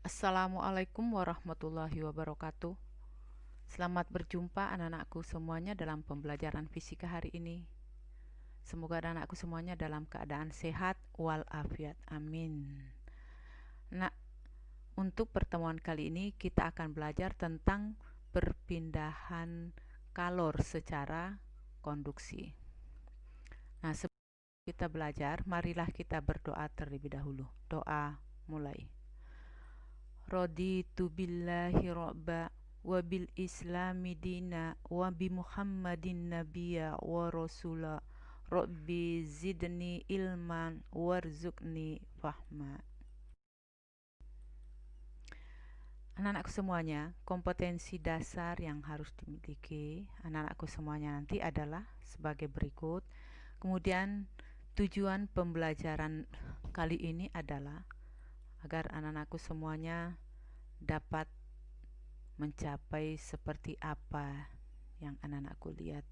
Assalamualaikum warahmatullahi wabarakatuh. Selamat berjumpa anak-anakku semuanya dalam pembelajaran fisika hari ini. Semoga anak-anakku semuanya dalam keadaan sehat walafiat. Amin. Nah, untuk pertemuan kali ini kita akan belajar tentang perpindahan kalor secara konduksi. Nah, sebelum kita belajar, marilah kita berdoa terlebih dahulu. Doa mulai. Raditu billahi rabba wa bil islami dina wa bi muhammadin nabiyya wa rasula rabbi zidni ilman warzuqni fahma. Anak-anakku semuanya, kompetensi dasar yang harus dimiliki anak-anakku semuanya nanti adalah sebagai berikut. Kemudian tujuan pembelajaran kali ini adalah agar anak-anakku semuanya dapat mencapai seperti apa yang anak-anakku lihat.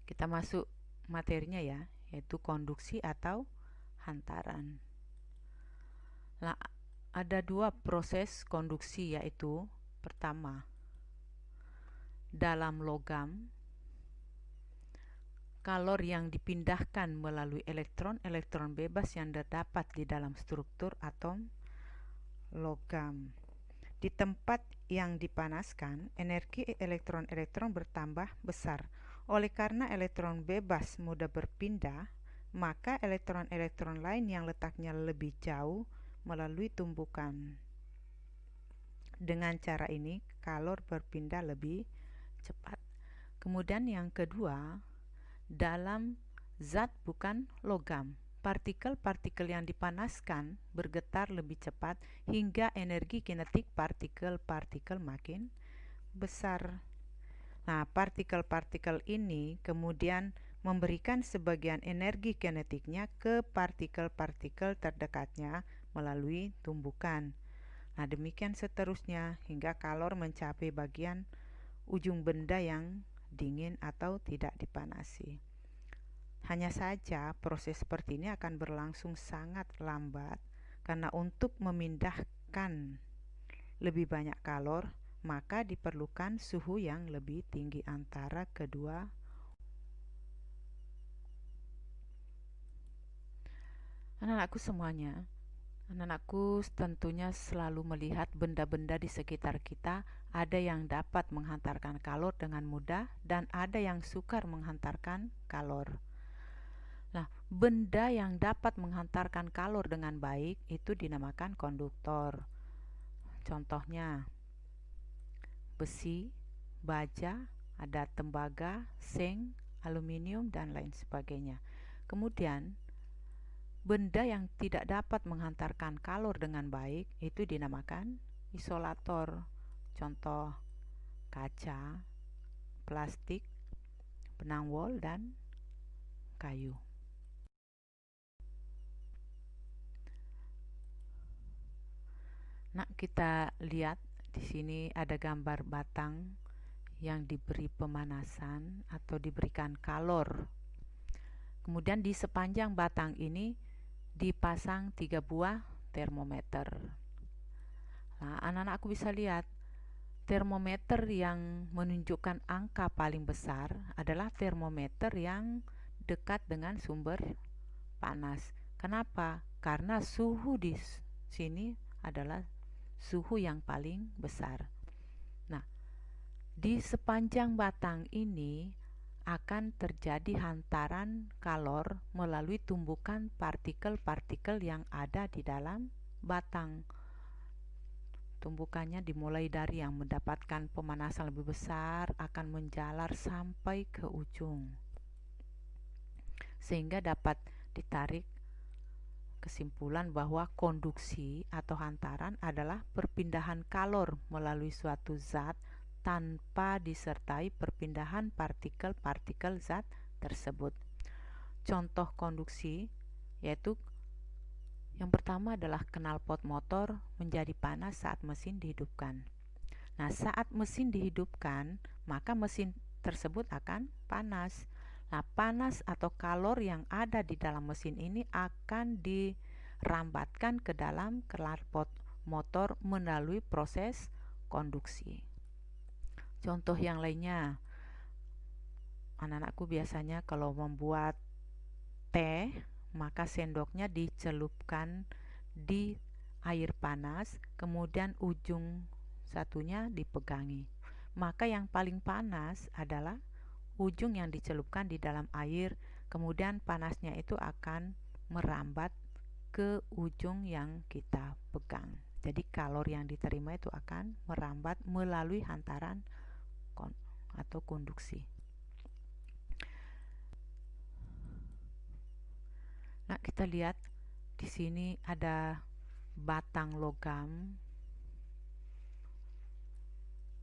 Kita masuk materinya ya, yaitu konduksi atau hantaran. Nah, ada dua proses konduksi, yaitu pertama, dalam logam, kalor yang dipindahkan melalui elektron bebas yang terdapat di dalam struktur atom logam. Di tempat yang dipanaskan, energi elektron-elektron bertambah besar. Oleh karena elektron bebas mudah berpindah, maka elektron-elektron lain yang letaknya lebih jauh melalui tumbukan. Dengan cara ini, kalor berpindah lebih cepat. Kemudian yang kedua, dalam zat bukan logam, partikel-partikel yang dipanaskan bergetar lebih cepat hingga energi kinetik partikel-partikel makin besar. Nah, partikel-partikel ini kemudian memberikan sebagian energi kinetiknya ke partikel-partikel terdekatnya melalui tumbukan. Nah, demikian seterusnya hingga kalor mencapai bagian ujung benda yang dingin atau tidak dipanasi. Hanya saja proses seperti ini akan berlangsung sangat lambat karena untuk memindahkan lebih banyak kalor maka diperlukan suhu yang lebih tinggi antara kedua. Anak-anakku semuanya, anak-anakku tentunya selalu melihat benda-benda di sekitar kita, ada yang dapat menghantarkan kalor dengan mudah dan ada yang sukar menghantarkan kalor. Nah, benda yang dapat menghantarkan kalor dengan baik itu dinamakan konduktor. Contohnya, besi, baja, ada tembaga, seng, aluminium, dan lain sebagainya. Kemudian, benda yang tidak dapat menghantarkan kalor dengan baik itu dinamakan isolator. Contoh, kaca, plastik, benang wol, dan kayu. Nah, kita lihat di sini ada gambar batang yang diberi pemanasan atau diberikan kalor. Kemudian di sepanjang batang ini dipasang 3 buah termometer. Nah, anak-anakku bisa lihat termometer yang menunjukkan angka paling besar adalah termometer yang dekat dengan sumber panas. Kenapa? Karena suhu di sini adalah suhu yang paling besar. Nah, di sepanjang batang ini akan terjadi hantaran kalor melalui tumbukan partikel-partikel yang ada di dalam batang. Tumbukannya dimulai dari yang mendapatkan pemanasan lebih besar akan menjalar sampai ke ujung, sehingga dapat ditarik kesimpulan bahwa konduksi atau hantaran adalah perpindahan kalor melalui suatu zat tanpa disertai perpindahan partikel-partikel zat tersebut. Contoh konduksi yaitu yang pertama adalah knalpot motor menjadi panas saat mesin dihidupkan. Nah, saat mesin dihidupkan, maka mesin tersebut akan panas. Nah, panas atau kalor yang ada di dalam mesin ini akan rambatkan ke dalam knalpot motor melalui proses konduksi. Contoh yang lainnya, anak-anakku biasanya kalau membuat teh, maka sendoknya dicelupkan di air panas, kemudian ujung satunya dipegangi. Maka yang paling panas adalah ujung yang dicelupkan di dalam air, kemudian panasnya itu akan merambat ke ujung yang kita pegang. Jadi kalori yang diterima itu akan merambat melalui hantaran atau konduksi. Nah, kita lihat di sini ada batang logam.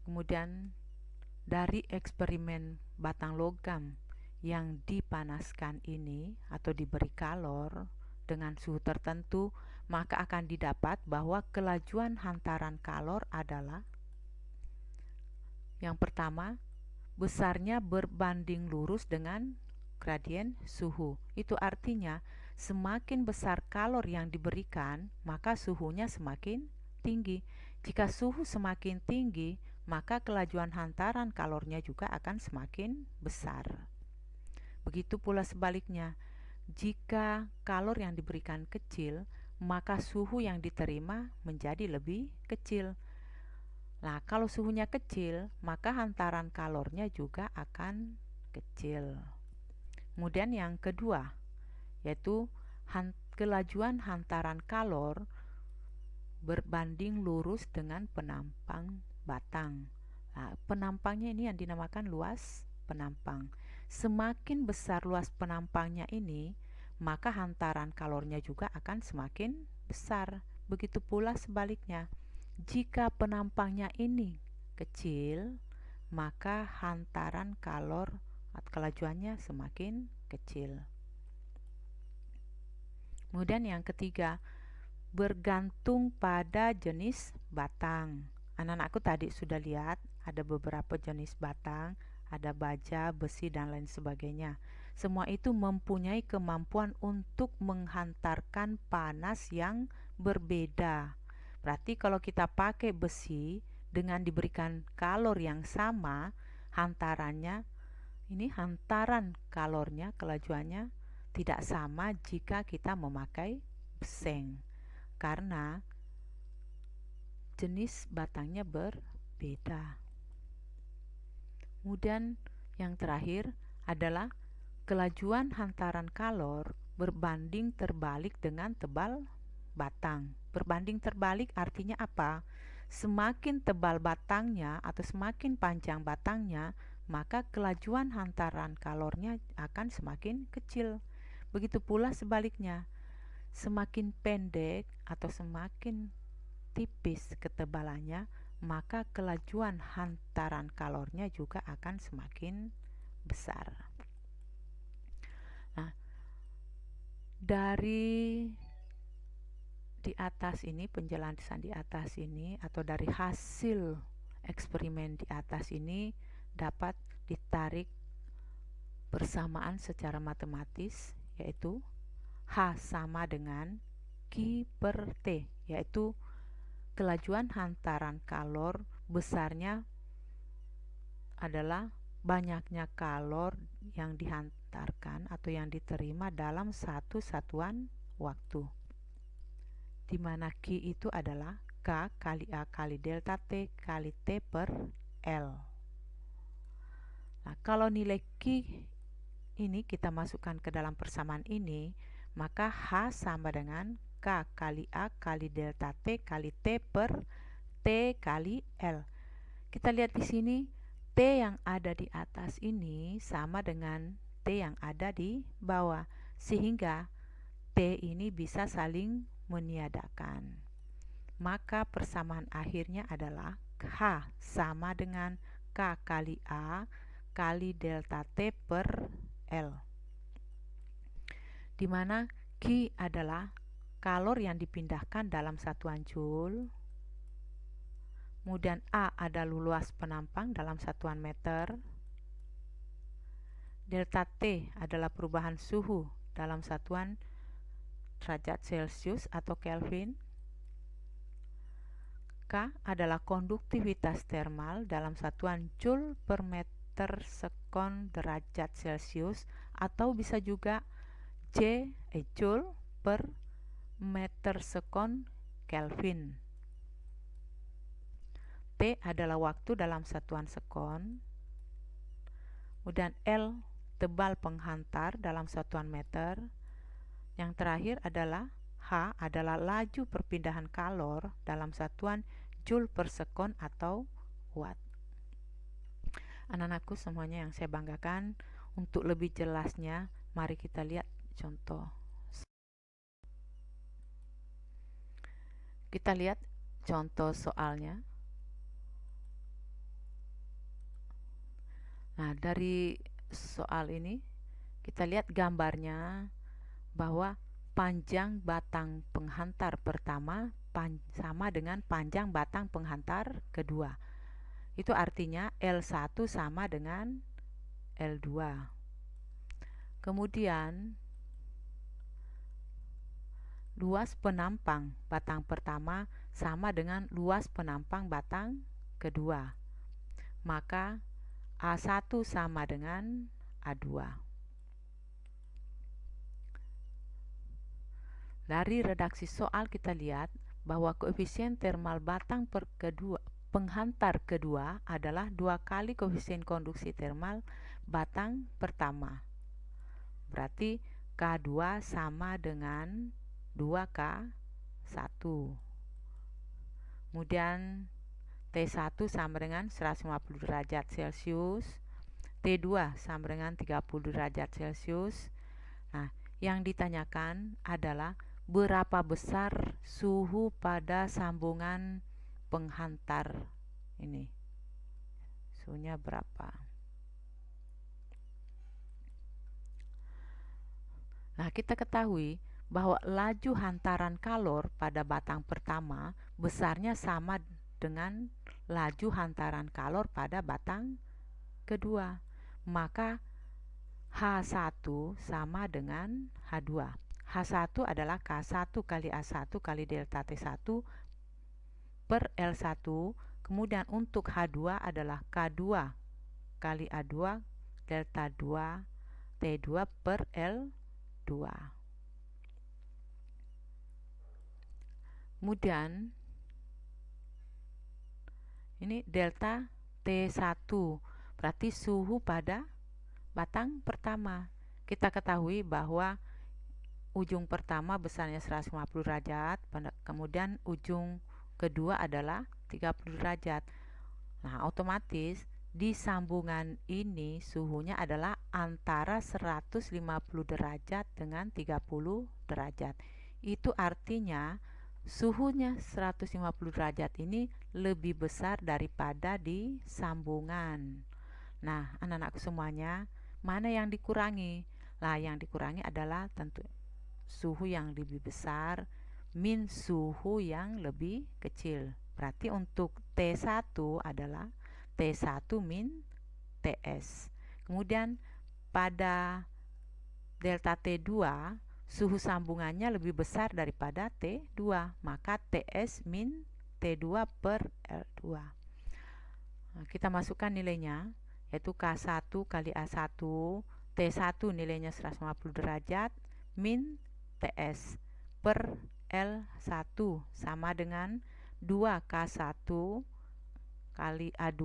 Kemudian dari eksperimen batang logam yang dipanaskan ini atau diberi kalor dengan suhu tertentu, maka akan didapat bahwa kelajuan hantaran kalor adalah yang pertama, besarnya berbanding lurus dengan gradien suhu. Itu artinya semakin besar kalor yang diberikan, maka suhunya semakin tinggi. Jika suhu semakin tinggi, maka kelajuan hantaran kalornya juga akan semakin besar. Begitu pula sebaliknya, jika kalor yang diberikan kecil, maka suhu yang diterima menjadi lebih kecil. Nah, kalau suhunya kecil, maka hantaran kalornya juga akan kecil. Kemudian yang kedua, yaitu kelajuan hantaran kalor berbanding lurus dengan penampang batang. Nah, penampangnya ini yang dinamakan luas penampang. Semakin besar luas penampangnya ini, maka hantaran kalornya juga akan semakin besar. Begitu pula sebaliknya. Jika penampangnya ini kecil, maka hantaran kalor atau kelajuannya semakin kecil. Kemudian yang ketiga, bergantung pada jenis batang. Anak-anakku tadi sudah lihat ada beberapa jenis batang, ada baja, besi, dan lain sebagainya. Semua itu mempunyai kemampuan untuk menghantarkan panas yang berbeda. Berarti kalau kita pakai besi dengan diberikan kalor yang sama, hantaran kalornya, kelajuannya tidak sama jika kita memakai beseng, karena jenis batangnya berbeda. Kemudian yang terakhir adalah kelajuan hantaran kalor berbanding terbalik dengan tebal batang. Berbanding terbalik artinya apa? Semakin tebal batangnya atau semakin panjang batangnya, maka kelajuan hantaran kalornya akan semakin kecil. Begitu pula sebaliknya, semakin pendek atau semakin tipis ketebalannya, maka kelajuan hantaran kalornya juga akan semakin besar. Nah, dari di atas ini, penjelasan di atas ini, atau dari hasil eksperimen di atas ini dapat ditarik persamaan secara matematis, yaitu H sama dengan Q per T, yaitu kelajuan hantaran kalor besarnya adalah banyaknya kalor yang dihantarkan atau yang diterima dalam satu satuan waktu, di mana Q itu adalah K kali A kali delta T kali T per L. Nah, kalau nilai Q ini kita masukkan ke dalam persamaan ini, maka H sama dengan K kali A kali delta T kali T per T kali L. Kita lihat di sini, T yang ada di atas ini sama dengan T yang ada di bawah, sehingga T ini bisa saling meniadakan. Maka persamaan akhirnya adalah H sama dengan K kali A kali delta T per L, di mana Q adalah kalor yang dipindahkan dalam satuan joule, kemudian A adalah luas penampang dalam satuan meter, delta T adalah perubahan suhu dalam satuan derajat Celcius atau Kelvin. K adalah konduktivitas termal dalam satuan Joule per meter sekon derajat Celcius, atau bisa juga Joule per meter sekon Kelvin. T adalah waktu dalam satuan sekon. Kemudian L tebal penghantar dalam satuan meter. Yang terakhir adalah H adalah laju perpindahan kalor dalam satuan Joule per sekon atau watt. Anak-anakku semuanya yang saya banggakan, untuk lebih jelasnya mari kita lihat contoh. Kita lihat contoh soalnya. Nah, dari soal ini kita lihat gambarnya bahwa panjang batang penghantar pertama sama dengan panjang batang penghantar kedua. Itu artinya L1 sama dengan L2. Kemudian luas penampang batang pertama sama dengan luas penampang batang kedua. Maka A1 sama dengan A2. Dari redaksi soal kita lihat bahwa koefisien termal batang penghantar kedua adalah 2 kali koefisien konduksi termal batang pertama. Berarti K2 sama dengan 2K1. Kemudian T1 sama dengan 150 derajat Celcius, T2 sama dengan 30 derajat Celcius. Nah, yang ditanyakan adalah berapa besar suhu pada sambungan penghantar ini. Suhunya berapa? Nah, kita ketahui bahwa laju hantaran kalor pada batang pertama besarnya sama dengan laju hantaran kalor pada batang kedua. Maka H1 sama dengan H2. H1 adalah K1 kali A1 kali delta T1 per L1. Kemudian untuk H2 adalah K2 kali A2 delta 2 T2 per L2. Kemudian ini delta T1, berarti suhu pada batang pertama. Kita ketahui bahwa ujung pertama besarnya 150 derajat, kemudian ujung kedua adalah 30 derajat. Nah, otomatis di sambungan ini suhunya adalah antara 150 derajat dengan 30 derajat. Itu artinya suhunya 150 derajat ini lebih besar daripada di sambungan. Nah, anak-anakku semuanya, mana yang dikurangi? Lah, yang dikurangi adalah tentu suhu yang lebih besar min suhu yang lebih kecil. Berarti untuk T1 adalah T1 min TS. Kemudian pada delta T2 suhu sambungannya lebih besar daripada T2, maka TS min T2 per L2. Nah, kita masukkan nilainya, yaitu K1 kali A1, T1 nilainya 150 derajat min TS per L1 sama dengan 2K1 kali A2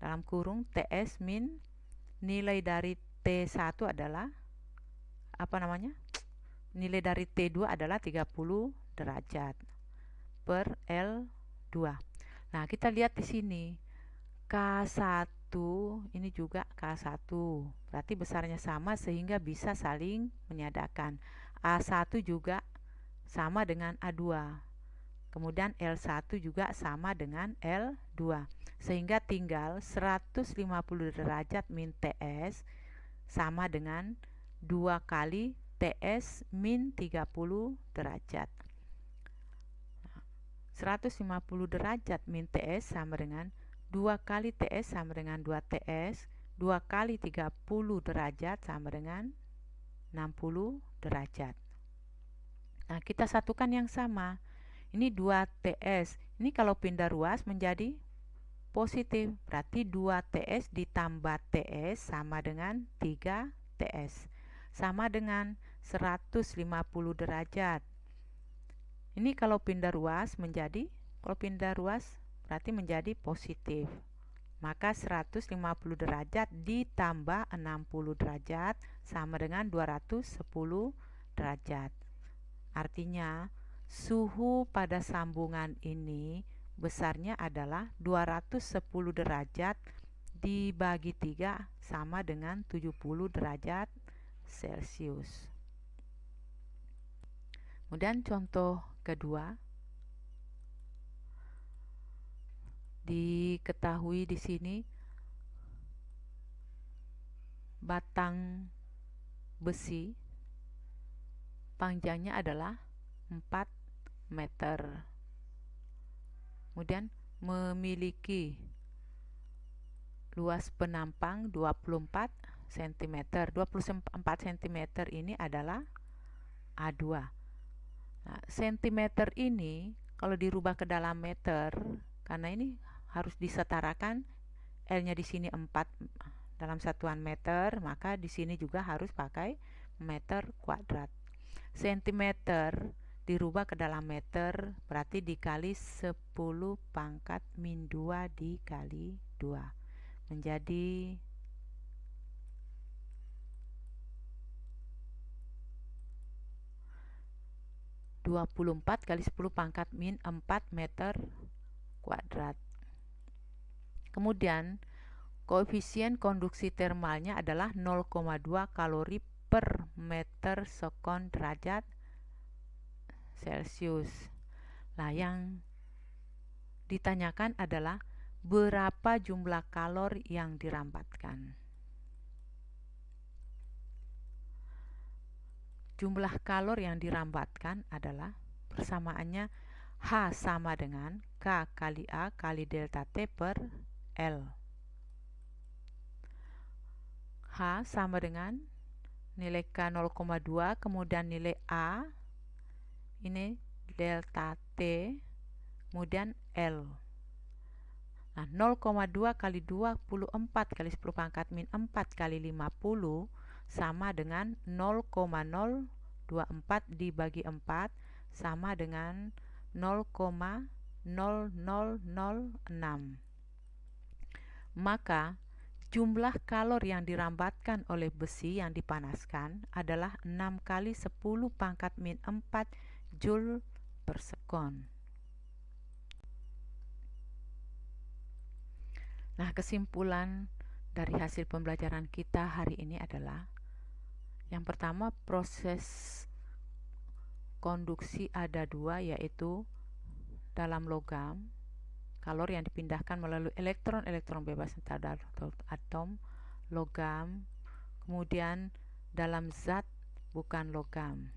dalam kurung TS min nilai dari T1 adalah nilai dari T2 adalah 30 derajat per L2. Nah, kita lihat di sini K1 ini juga K1, berarti besarnya sama sehingga bisa saling menyadakan. A1 juga sama dengan A2, kemudian L1 juga sama dengan L2, sehingga tinggal 150 derajat min TS sama dengan 2 kali TS min 30 derajat. 150 derajat min TS sama dengan 2 kali TS sama dengan 2 TS, 2 kali 30 derajat sama dengan 60 derajat. Nah, kita satukan yang sama. Ini 2TS. Ini kalau pindah ruas menjadi positif. Berarti 2TS ditambah TS sama dengan 3TS. Sama dengan 150 derajat. Ini kalau pindah ruas berarti menjadi positif. Maka 150 derajat ditambah 60 derajat sama dengan 210 derajat. Artinya, suhu pada sambungan ini besarnya adalah 210 derajat dibagi 3 sama dengan 70 derajat Celcius. Kemudian contoh kedua, diketahui di sini batang besi panjangnya adalah 4 meter. Kemudian memiliki luas penampang 24 cm. 24 cm ini adalah A2. Nah, sentimeter ini kalau dirubah ke dalam meter, karena ini harus disetarakan, L-nya di sini 4 dalam satuan meter, maka di sini juga harus pakai meter kuadrat. Sentimeter dirubah ke dalam meter berarti dikali 10 pangkat min 2 dikali 2 menjadi 24 kali 10 pangkat min 4 meter kuadrat. Kemudian koefisien konduksi termalnya adalah 0,2 kalori per meter sekon derajat Celcius. Nah, yang ditanyakan adalah berapa jumlah kalori yang dirambatkan. Jumlah kalori yang dirambatkan adalah persamaannya H sama dengan K kali A kali delta T per L. H sama dengan nilai K 0,2, kemudian nilai A, ini delta T, kemudian L. Nah, 0,2 kali 24 kali 10 pangkat min 4 kali 50 sama dengan 0,024 dibagi 4 sama dengan 0,0006. Maka jumlah kalori yang dirambatkan oleh besi yang dipanaskan adalah 6 kali 10 pangkat min 4 Joule per sekon. Nah, kesimpulan dari hasil pembelajaran kita hari ini adalah yang pertama, proses konduksi ada dua, yaitu dalam logam, kalori yang dipindahkan melalui elektron bebas antar atom, logam, kemudian dalam zat bukan logam.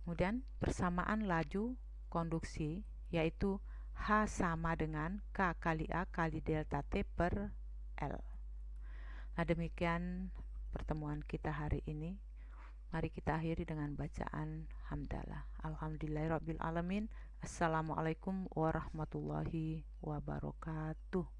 Kemudian persamaan laju konduksi, yaitu H sama dengan K kali A kali delta T per L. Nah, demikian pertemuan kita hari ini. Mari kita akhiri dengan bacaan hamdalah. Alhamdulillahirabbil alamin. Assalamualaikum warahmatullahi wabarakatuh.